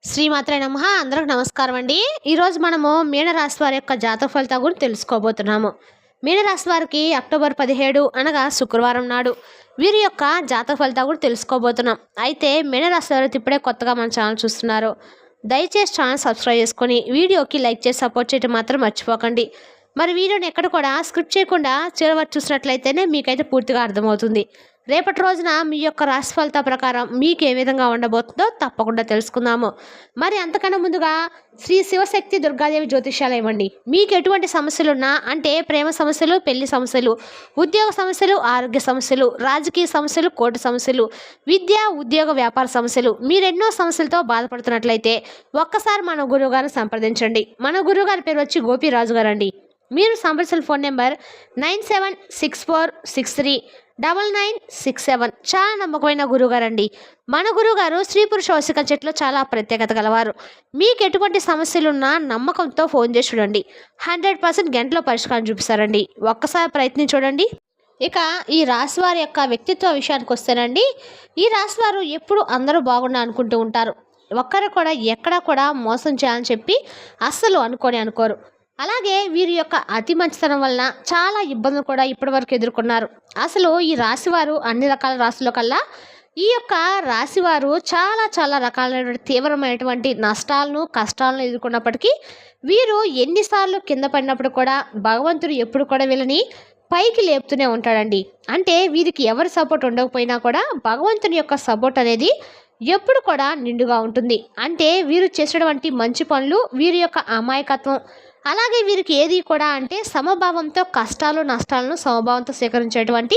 శ్రీమాత్రే నమః. అందరికి నమస్కారం అండి. ఈరోజు మనము మీనరాశి వారి యొక్క జాతక ఫలితాల గురించి తెలుసుకోబోతున్నాము. మీనరాశి వారికి అక్టోబర్ 17 అనగా శుక్రవారం నాడు వీరి యొక్క జాతక ఫలితాల గురించి తెలుసుకోబోతున్నాం. అయితే మీనరాశి వారు ఇప్పుడే కొత్తగా మన ఛానల్ చూస్తున్నారు, దయచేసి ఛానల్ సబ్స్క్రైబ్ చేసుకొని వీడియోకి లైక్ చేసి సపోర్ట్ చేయడం మాత్రం మర్చిపోకండి. మరి వీడియోని ఎక్కడ కూడా స్క్రిప్ట్ చేయకుండా చివరి వరకు చూసినట్లయితేనే మీకైతే పూర్తిగా అర్థమవుతుంది. రేపటి రోజున మీ యొక్క రాశి ఫలిత ప్రకారం మీకు ఏ విధంగా ఉండబోతుందో తప్పకుండా తెలుసుకుందాము. మరి అంతకన్నా ముందుగా శ్రీ శివశక్తి దుర్గాదేవి జ్యోతిష్యాలయం అండి. మీకు ఎటువంటి సమస్యలున్నా, అంటే ప్రేమ సమస్యలు, పెళ్లి సమస్యలు, ఉద్యోగ సమస్యలు, ఆరోగ్య సమస్యలు, రాజకీయ సమస్యలు, కోర్టు సమస్యలు, విద్య, ఉద్యోగ, వ్యాపార సమస్యలు, మీరెన్నో సమస్యలతో బాధపడుతున్నట్లయితే ఒక్కసారి మన గురువుగారిని సంప్రదించండి. మన గురువుగారి పేరు వచ్చి గోపిరాజు గారు అండి. మీరు సంప్రదించిన ఫోన్ నెంబర్ 9764639967. చాలా నమ్మకమైన గురువుగారండి. మన గురువుగారు స్త్రీ పురుష వశిక చెట్లో చాలా ప్రత్యేకత గలవారు. మీకు ఎటువంటి సమస్యలున్నా నమ్మకంతో ఫోన్ చేసి చూడండి, 100% గంటలో పరిష్కారం చూపిస్తారండి. ఒక్కసారి ప్రయత్నం చూడండి. ఇక ఈ రాశివారి యొక్క వ్యక్తిత్వ విషయానికి వస్తేనండి, ఈ రాశివారు ఎప్పుడు అందరూ బాగున్నా అనుకుంటూ ఉంటారు. ఒక్కరు కూడా ఎక్కడా కూడా మోసం చేయాలని చెప్పి అస్సలు అనుకోరు. అలాగే వీరి యొక్క అతి మంచితనం వలన చాలా ఇబ్బందులు కూడా ఇప్పటివరకు ఎదుర్కొన్నారు. అసలు ఈ రాశివారు అన్ని రకాల రాశుల కల్లా ఈ యొక్క రాశివారు చాలా చాలా రకాలైనటువంటి తీవ్రమైనటువంటి నష్టాలను, కష్టాలను ఎదుర్కొన్నప్పటికీ వీరు ఎన్నిసార్లు కింద పడినప్పుడు కూడా భగవంతుడు ఎప్పుడు కూడా వీళ్ళని పైకి లేపుతూనే ఉంటాడండి. అంటే వీరికి ఎవరి సపోర్ట్ ఉండకపోయినా కూడా భగవంతుని యొక్క సపోర్ట్ అనేది ఎప్పుడు కూడా నిండుగా ఉంటుంది. అంటే వీరు చేసేటువంటి మంచి పనులు, వీరి యొక్క అమాయకత్వం, అలాగే వీరికి ఏది కూడా అంటే సమభావంతో కష్టాలు, నష్టాలను సమభావంతో స్వీకరించేటువంటి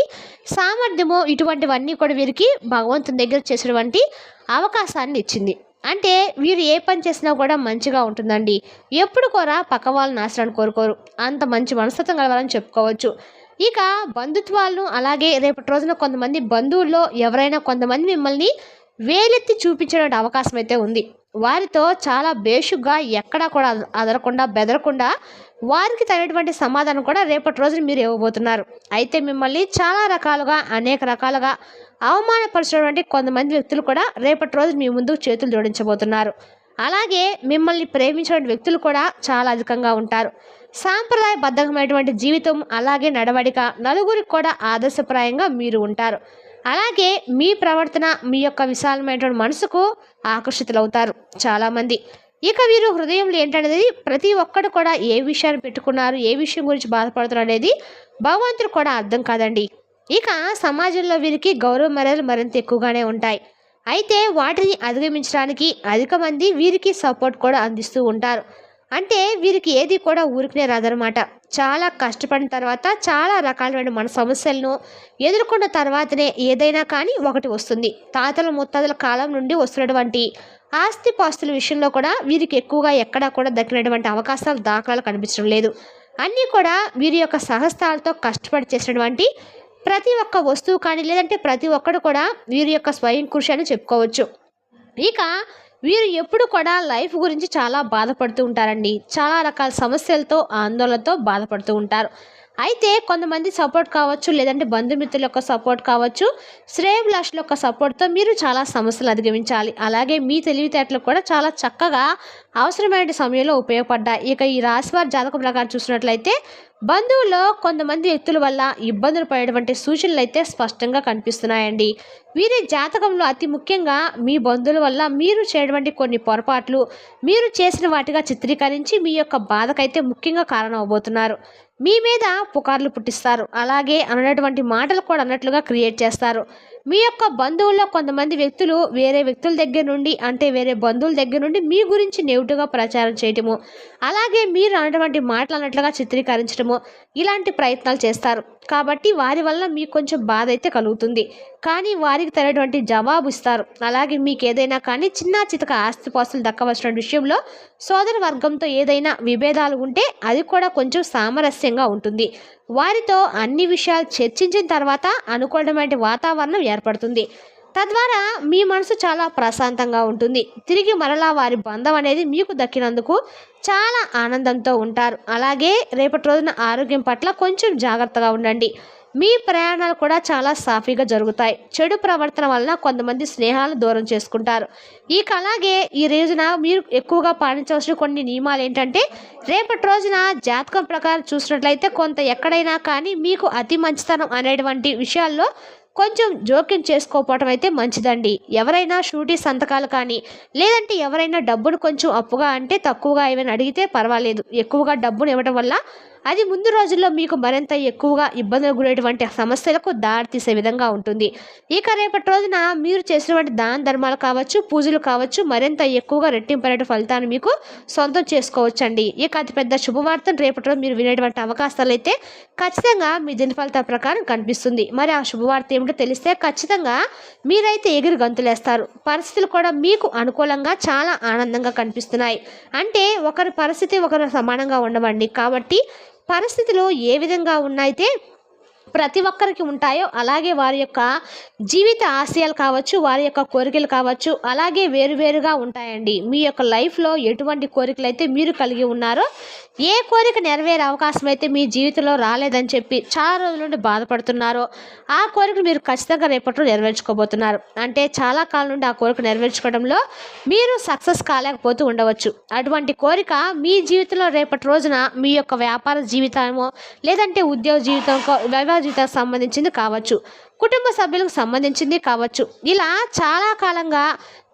సామర్థ్యము, ఇటువంటివన్నీ కూడా వీరికి భగవంతుని దగ్గర చేసేటువంటి అవకాశాన్ని ఇచ్చింది. అంటే వీరు ఏ పని చేసినా కూడా మంచిగా ఉంటుందండి. ఎప్పుడు కూడా పక్క వాళ్ళ నాశనాన్ని కోరుకోరు. అంత మంచి మనస్తత్వం కలవాలని చెప్పుకోవచ్చు. ఇక బంధుత్వాలను, అలాగే రేపటి రోజున కొంతమంది బంధువుల్లో ఎవరైనా కొంతమంది మిమ్మల్ని వేలెత్తి చూపించే అవకాశం అయితే ఉంది. వారితో చాలా బేషుగ్గా ఎక్కడా కూడా అదరకుండా, బెదరకుండా వారికి తగినటువంటి సమాధానం కూడా రేపటి రోజున మీరు ఇవ్వబోతున్నారు. అయితే మిమ్మల్ని చాలా రకాలుగా, అనేక రకాలుగా అవమానపరిచినటువంటి కొంతమంది వ్యక్తులు కూడా రేపటి రోజు మీ ముందుకు చేతులు జోడించబోతున్నారు. అలాగే మిమ్మల్ని ప్రేమించిన వ్యక్తులు కూడా చాలా అధికంగా ఉంటారు. సాంప్రదాయబద్ధమైనటువంటి జీవితం, అలాగే నడవడిక, నలుగురికి కూడా ఆదర్శప్రాయంగా మీరు ఉంటారు. అలాగే మీ ప్రవర్తన, మీ యొక్క విశాలమైనటువంటి మనసుకు ఆకర్షితులవుతారు చాలామంది. ఇక వీరు హృదయంలో ఏంటనేది ప్రతి ఒక్కరు కూడా ఏ విషయాన్ని పెట్టుకున్నారు, ఏ విషయం గురించి బాధపడుతున్నారు అనేది భగవంతుడు కూడా అర్థం కాదండి. ఇక సమాజంలో వీరికి గౌరవ మర్యాదలు మరింత ఎక్కువగానే ఉంటాయి. అయితే వాటిని అధిగమించడానికి అధిక మంది వీరికి సపోర్ట్ కూడా అందిస్తూ ఉంటారు. అంటే వీరికి ఏది కూడా ఊరికనే రాదనమాట. చాలా కష్టపడిన తర్వాత, చాలా రకాలైన మన సమస్యలను ఎదుర్కొన్న తర్వాతనే ఏదైనా కానీ ఒకటి వస్తుంది. తాతల ముత్తాతల కాలం నుండి వస్తున్నటువంటి ఆస్తి పాస్తుల విషయంలో కూడా వీరికి ఎక్కువగా ఎక్కడా కూడా దక్కినటువంటి అవకాశాలు, దాఖలాలు కనిపించడం లేదు. అన్నీ కూడా వీరి యొక్క సహస్తాలతో కష్టపడి చేసినటువంటి ప్రతి ఒక్క వస్తువు కానీ, లేదంటే ప్రతి ఒక్కడు కూడా వీరి యొక్క స్వయం కృషి అని చెప్పుకోవచ్చు. ఇక వీరు ఎప్పుడు కూడా లైఫ్ గురించి చాలా బాధపడుతూ ఉంటారండి. చాలా రకాల సమస్యలతో, ఆందోళనతో బాధపడుతూ ఉంటారు. అయితే కొంతమంది సపోర్ట్ కావచ్చు, లేదంటే బంధుమిత్రుల యొక్క సపోర్ట్ కావచ్చు, శ్రేయోభిలాషుల యొక్క సపోర్ట్తో మీరు చాలా సమస్యలు అధిగమించాలి. అలాగే మీ తెలివితేటలు కూడా చాలా చక్కగా అవసరమైన సమయంలో ఉపయోగపడ్డాయి. ఇక ఈ రాశివారి జాతకం ప్రకారం చూసినట్లయితే బంధువుల్లో కొంతమంది వ్యక్తుల వల్ల ఇబ్బందులు పడేటువంటి సూచనలు అయితే స్పష్టంగా కనిపిస్తున్నాయండి. వీరి జాతకంలో అతి ముఖ్యంగా మీ బంధువుల వల్ల మీరు చేయటువంటి కొన్ని పొరపాట్లు మీరు చేసిన వాటిగా చిత్రీకరించి మీ యొక్క బాధకైతే ముఖ్యంగా కారణం అవబోతున్నారు. మీ మీద పుకార్లు పుట్టిస్తారు. అలాగే అన్నటువంటి మాటలు కూడా అన్నట్లుగా క్రియేట్ చేస్తారు. మీ యొక్క బంధువుల్లో కొంతమంది వ్యక్తులు వేరే వ్యక్తుల దగ్గర నుండి, అంటే వేరే బంధువుల దగ్గర నుండి మీ గురించి నెగిటివ్గా ప్రచారం చేయటము, అలాగే మీరు అన్నటువంటి మాటలు అన్నట్లుగా చిత్రీకరించడము, ఇలాంటి ప్రయత్నాలు చేస్తారు. కాబట్టి వారి వల్ల మీకు కొంచెం బాధ అయితే కలుగుతుంది. కానీ వారికి తగినటువంటి జవాబు ఇస్తారు. అలాగే మీకు ఏదైనా కానీ చిన్న చితక ఆస్తిపాస్తులు దక్కవలసిన విషయంలో సోదర వర్గంతో ఏదైనా విభేదాలు ఉంటే అది కూడా కొంచెం సామరస్యంగా ఉంటుంది. వారితో అన్ని విషయాలు చర్చించిన తర్వాత అనుకూలమైన వాతావరణం ఏర్పడుతుంది. తద్వారా మీ మనసు చాలా ప్రశాంతంగా ఉంటుంది. తిరిగి మరలా వారి బంధం అనేది మీకు దక్కినందుకు చాలా ఆనందంతో ఉంటారు. అలాగే రేపటి రోజున ఆరోగ్యం పట్ల కొంచెం జాగ్రత్తగా ఉండండి. మీ ప్రయాణాలు కూడా చాలా సాఫీగా జరుగుతాయి. చెడు ప్రవర్తన వలన కొంతమంది స్నేహాలను దూరం చేసుకుంటారు. ఇక అలాగే ఈ రోజున మీరు ఎక్కువగా పాటించవలసిన కొన్ని నియమాలు ఏంటంటే, రేపటి రోజున జాతకం ప్రకారం చూసినట్లయితే కొంత ఎక్కడైనా కానీ మీకు అతి మంచితనం అనేటువంటి విషయాల్లో కొంచెం జోక్యం చేసుకోకపోవటం అయితే మంచిదండి. ఎవరైనా షూరిటీ సంతకాలు కానీ, లేదంటే ఎవరైనా డబ్బును కొంచెం అప్పుగా అంటే తక్కువగా ఏమైనా అడిగితే పర్వాలేదు. ఎక్కువగా డబ్బును ఇవ్వడం వల్ల అది ముందు రోజుల్లో మీకు మరింత ఎక్కువగా ఇబ్బందులు గురేటువంటి సమస్యలకు దారితీసే విధంగా ఉంటుంది. ఇక రేపటి రోజున మీరు చేసినటువంటి దాన ధర్మాలు కావచ్చు, పూజలు కావచ్చు, మరింత ఎక్కువగా రెట్టింపైన ఫలితాన్ని మీకు సొంతం చేసుకోవచ్చండి. ఇక అతిపెద్ద శుభవార్తను రేపటి రోజు మీరు వినేటువంటి అవకాశాలు అయితే ఖచ్చితంగా మీ దిన ఫలితాల ప్రకారం కనిపిస్తుంది. మరి ఆ శుభవార్త ఏమిటో తెలిస్తే ఖచ్చితంగా మీరైతే ఎగిరి గంతులేస్తారు. పరిస్థితులు కూడా మీకు అనుకూలంగా చాలా ఆనందంగా కనిపిస్తున్నాయి. అంటే ఒకరి పరిస్థితి ఒకరు సమానంగా ఉండవండి. కాబట్టి పరిస్థితులు ఏ విధంగా ఉన్నాయితే ప్రతి ఒక్కరికి ఉంటాయో అలాగే వారి యొక్క జీవిత ఆశయాలు కావచ్చు, వారి యొక్క కోరికలు కావచ్చు, అలాగే వేరువేరుగా ఉంటాయండి. మీ యొక్క లైఫ్లో ఎటువంటి కోరికలు అయితే మీరు కలిగి ఉన్నారో, ఏ కోరిక నెరవేరే అవకాశం అయితే మీ జీవితంలో రాలేదని చెప్పి చాలా రోజుల నుండి బాధపడుతున్నారో, ఆ కోరికను మీరు ఖచ్చితంగా రేపట్లో నెరవేర్చుకోబోతున్నారు. అంటే చాలా కాలం నుండి ఆ కోరిక నెరవేర్చుకోవడంలో మీరు సక్సెస్ కాలేకపోతూ ఉండవచ్చు. అటువంటి కోరిక మీ జీవితంలో రేపటి రోజున మీ యొక్క వ్యాపార జీవితమో, లేదంటే ఉద్యోగ జీవితంకో, వైవాహిక జీవితానికి సంబంధించింది కావచ్చు, కుటుంబ సభ్యులకు సంబంధించింది కావచ్చు. ఇలా చాలా కాలంగా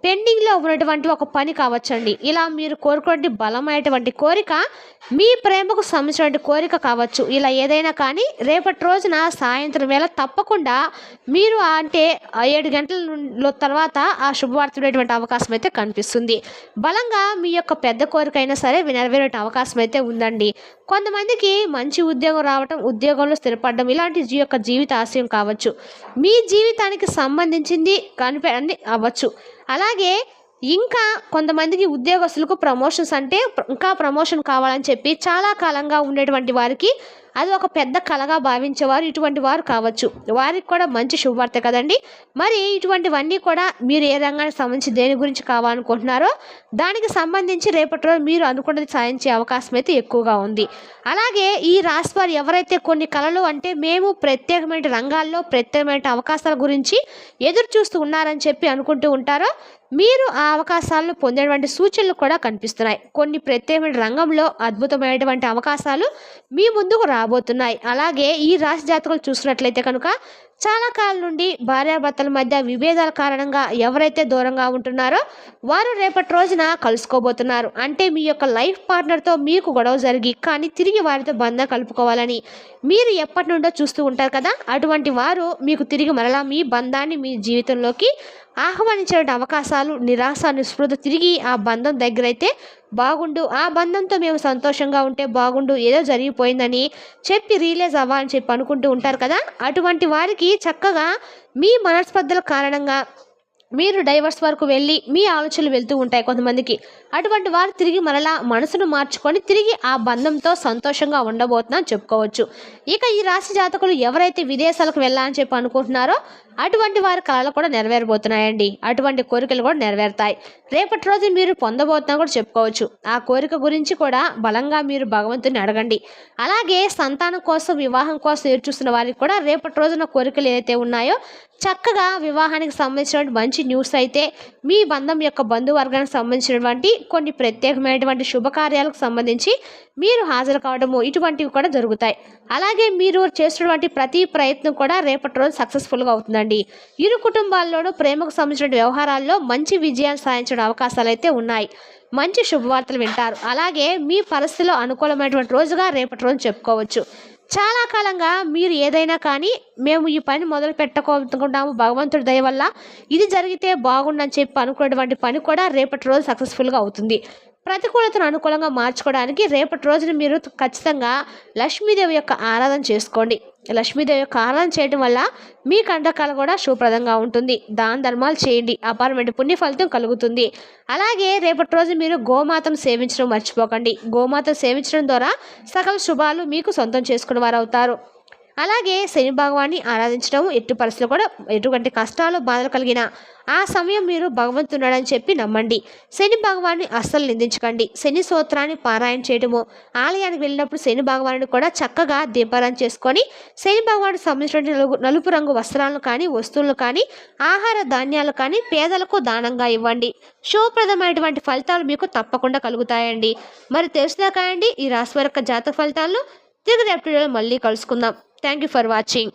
పెండింగ్లో ఉన్నటువంటి ఒక పని కావచ్చండి. ఇలా మీరు కోరుకునే బలమైనటువంటి కోరిక, మీ ప్రేమకు సంబంధించినటువంటి కోరిక కావచ్చు. ఇలా ఏదైనా కానీ రేపటి రోజున సాయంత్రం వేళ తప్పకుండా మీరు అంటే 7 గంటల తర్వాత ఆ శుభవార్త వినేటువంటి అవకాశం అయితే కనిపిస్తుంది. బలంగా మీ యొక్క పెద్ద కోరిక అయినా సరే నెరవేరే అవకాశం అయితే ఉందండి. కొంతమందికి మంచి ఉద్యోగం రావటం, ఉద్యోగంలో స్థిరపడడం ఇలాంటి యొక్క జీవిత ఆశయం కావచ్చు. మీ జీవితానికి సంబంధించింది అన్ని అవ్వచ్చు. అలాగే ఇంకా కొంతమందికి ఉద్యోగస్తులకు ప్రమోషన్స్ అంటే ఇంకా ప్రమోషన్ కావాలని చెప్పి చాలా కాలంగా ఉండేటువంటి వారికి అది ఒక పెద్ద కలగా భావించేవారు ఇటువంటి వారు కావచ్చు. వారికి కూడా మంచి శుభవార్త కదండి. మరి ఇటువంటివన్నీ కూడా మీరు ఏ రంగానికి సంబంధించి దేని గురించి కావాలనుకుంటున్నారో దానికి సంబంధించి రేపటి రోజు మీరు అనుకున్నది సాధించే అవకాశం అయితే ఎక్కువగా ఉంది. అలాగే ఈ రాశి వారు ఎవరైతే కొన్ని కళలు అంటే మేము ప్రత్యేకమైన రంగాల్లో ప్రత్యేకమైన అవకాశాల గురించి ఎదురు చూస్తూ ఉన్నారని చెప్పి అనుకుంటూ ఉంటారో, మీరు ఆ అవకాశాలను పొందేటువంటి సూచనలు కూడా కనిపిస్తున్నాయి. కొన్ని ప్రత్యేకమైన రంగంలో అద్భుతమైనటువంటి అవకాశాలు మీ ముందుకు రాబోతున్నాయి. అలాగే ఈ రాశి జాతకులు చూసినట్లయితే కనుక చాలా కాలం నుండి భార్యాభర్తల మధ్య విభేదాల కారణంగా ఎవరైతే దూరంగా ఉంటున్నారో వారు రేపటి రోజున కలుసుకోబోతున్నారు. అంటే మీ యొక్క లైఫ్ పార్ట్నర్తో మీకు గొడవ జరిగి కానీ తిరిగి వారితో బంధం కలుపుకోవాలని మీరు ఎప్పటి నుండో చూస్తూ ఉంటారు కదా. అటువంటి వారు మీకు తిరిగి మరలా మీ బంధాన్ని మీ జీవితంలోకి ఆహ్వానించే అవకాశాలు, నిరాశ నిస్పృహ తిరిగి ఆ బంధం దగ్గరైతే బాగుండు, ఆ బంధంతో మేము సంతోషంగా ఉంటే బాగుండు, ఏదో జరిగిపోయిందని చెప్పి రియలైజ్ అవ్వాలని చెప్పి అనుకుంటూ ఉంటారు కదా. అటువంటి వారికి చక్కగా మీ మనస్పర్ధల కారణంగా మీరు డైవర్స్ వరకు వెళ్ళి మీ ఆలోచనలు వెళ్తూ ఉంటాయి కొంతమందికి. అటువంటి వారు తిరిగి మరలా మనసును మార్చుకొని తిరిగి ఆ బంధంతో సంతోషంగా ఉండబోతుందని చెప్పుకోవచ్చు. ఇక ఈ రాశి జాతకులు ఎవరైతే విదేశాలకు వెళ్ళాలని చెప్పి అనుకుంటున్నారో అటువంటి వారి కళలు కూడా నెరవేరబోతున్నాయండి. అటువంటి కోరికలు కూడా నెరవేరుతాయి. రేపటి రోజు మీరు పొందబోతున్నా కూడా చెప్పుకోవచ్చు. ఆ కోరిక గురించి కూడా బలంగా మీరు భగవంతుని అడగండి. అలాగే సంతానం కోసం, వివాహం కోసం ఎదురు చూస్తున్న వారికి కూడా రేపటి రోజున కోరికలు ఏదైతే ఉన్నాయో చక్కగా వివాహానికి సంబంధించినటువంటి మంచి న్యూస్ అయితే, మీ బంధం యొక్క బంధువర్గానికి సంబంధించినటువంటి కొన్ని ప్రత్యేకమైనటువంటి శుభకార్యాలకు సంబంధించి మీరు హాజరు కావడము ఇటువంటివి కూడా జరుగుతాయి. అలాగే మీరు చేస్తున్నటువంటి ప్రతి ప్రయత్నం కూడా రేపటి రోజు సక్సెస్ఫుల్గా అవుతుందండి. ఇరు కుటుంబాల్లోనూ ప్రేమకు సంబంధించిన వ్యవహారాల్లో మంచి విజయాన్ని సాధించడం అవకాశాలు అయితే ఉన్నాయి. మంచి శుభవార్తలు వింటారు. అలాగే మీ పరిస్థితిలో అనుకూలమైనటువంటి రోజుగా రేపటి రోజు చెప్పుకోవచ్చు. చాలా కాలంగా మీరు ఏదైనా కానీ మేము ఈ పని మొదలు పెట్టుకుంటాము భగవంతుడి దయ వల్ల ఇది జరిగితే బాగుండని చెప్పి అనుకునేటువంటి పని కూడా రేపటి రోజు సక్సెస్ఫుల్గా అవుతుంది. ప్రతికూలతను అనుకూలంగా మార్చుకోవడానికి రేపటి రోజున మీరు ఖచ్చితంగా లక్ష్మీదేవి యొక్క ఆరాధన చేసుకోండి. లక్ష్మీదేవి యొక్క ఆరాధన చేయడం వల్ల మీ కంటకాలు కూడా శుభప్రదంగా ఉంటుంది. దాన ధర్మాలు చేయండి, అపారమైన పుణ్య ఫలితం కలుగుతుంది. అలాగే రేపటి రోజు మీరు గోమాతను సేవించడం మర్చిపోకండి. గోమాతను సేవించడం ద్వారా సకల శుభాలు మీకు సొంతం చేసుకునే వారు అవుతారు. అలాగే శని భగవాన్ని ఆరాధించడం ఎట్టి పరిస్థితుల్లో కూడా ఎటువంటి కష్టాలు బాధలు కలిగిన ఆ సమయం మీరు భగవంతున్నాడని చెప్పి నమ్మండి. శని భగవాన్ని అస్సలు నిందించకండి. శని స్తోత్రాన్ని పారాయణ చేయడము, ఆలయానికి వెళ్ళినప్పుడు శని భగవానుడు కూడా చక్కగా దీపారాయణ చేసుకొని శని భగవానికి సంబంధించిన నలుపు రంగు వస్త్రాలను కానీ వస్తువులను కానీ ఆహార ధాన్యాలు కానీ పేదలకు దానంగా ఇవ్వండి. శుభప్రదమైనటువంటి ఫలితాలు మీకు తప్పకుండా కలుగుతాయండి. మరి తెలుసుదా కాయండి ఈ రాశి వారి యొక్క జాతక ఫలితాలను. తిరిగి రేపటి వీడియోలో మళ్ళీ కలుసుకుందాం. Thank you for watching.